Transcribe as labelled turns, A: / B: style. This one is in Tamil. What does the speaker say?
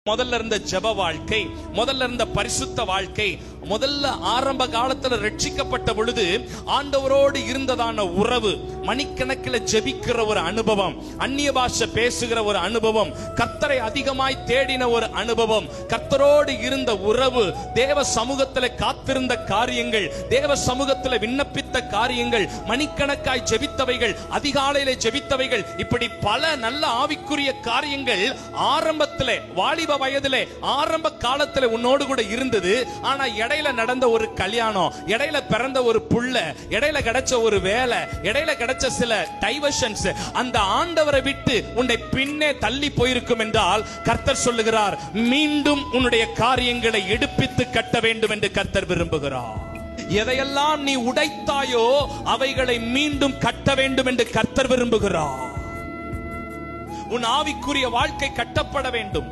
A: முதல்ல இருந்த ஜெப வாழ்க்கை, முதல்ல இருந்த பரிசுத்த வாழ்க்கை, முதல்ல ஆரம்ப காலத்துல ரட்சிக்கப்பட்ட பொழுது ஆண்டவரோடு இருந்ததான உறவு, மணிக்கணக்கில் ஜெபிக்கிற ஒரு அனுபவம், அந்நிய பாஷை பேசுகிற ஒரு அனுபவம், கர்த்தரை அதிகமாய் தேடின ஒரு அனுபவம், கர்த்தரோடு இருந்த உறவு, தேவ சமூகத்தில் காத்திருந்த காரியங்கள், தேவ சமூகத்தில் விண்ணப்பித்த காரியங்கள், மணிக்கணக்காய் ஜெபித்தவைகள், அதிகாலையிலே ஜெபித்தவைகள், இப்படி பல நல்ல ஆவிக்குரிய காரியங்கள் ஆரம்பத்திலே வாலிப வயதிலே ஆரம்ப காலத்துல உன்னோடு கூட இருந்தது. ஆனா இடையில நடந்த ஒரு கல்யாணம், இடையில பிறந்த ஒரு புள்ள, இடையில கிடைச்ச ஒரு வேலை, இடையில கிடைச்ச சில டைவர்ஷன்ஸ் அந்த ஆண்டவரை விட்டு உன்னை பின்னே தள்ளி போயிருக்கும் என்றால் கர்த்தர் சொல்லுகிறார், மீண்டும் உன்னுடைய காரியங்களை எடுப்பித்து கட்ட வேண்டும் என்று கர்த்தர் விரும்புகிறார். எதையெல்லாம் நீ உடைத்தாயோ அவைகளை மீண்டும் கட்ட வேண்டும் என்று கர்த்தர் விரும்புகிறார். உன் ஆவிக்குரிய வாழ்க்கை கட்டப்பட வேண்டும்.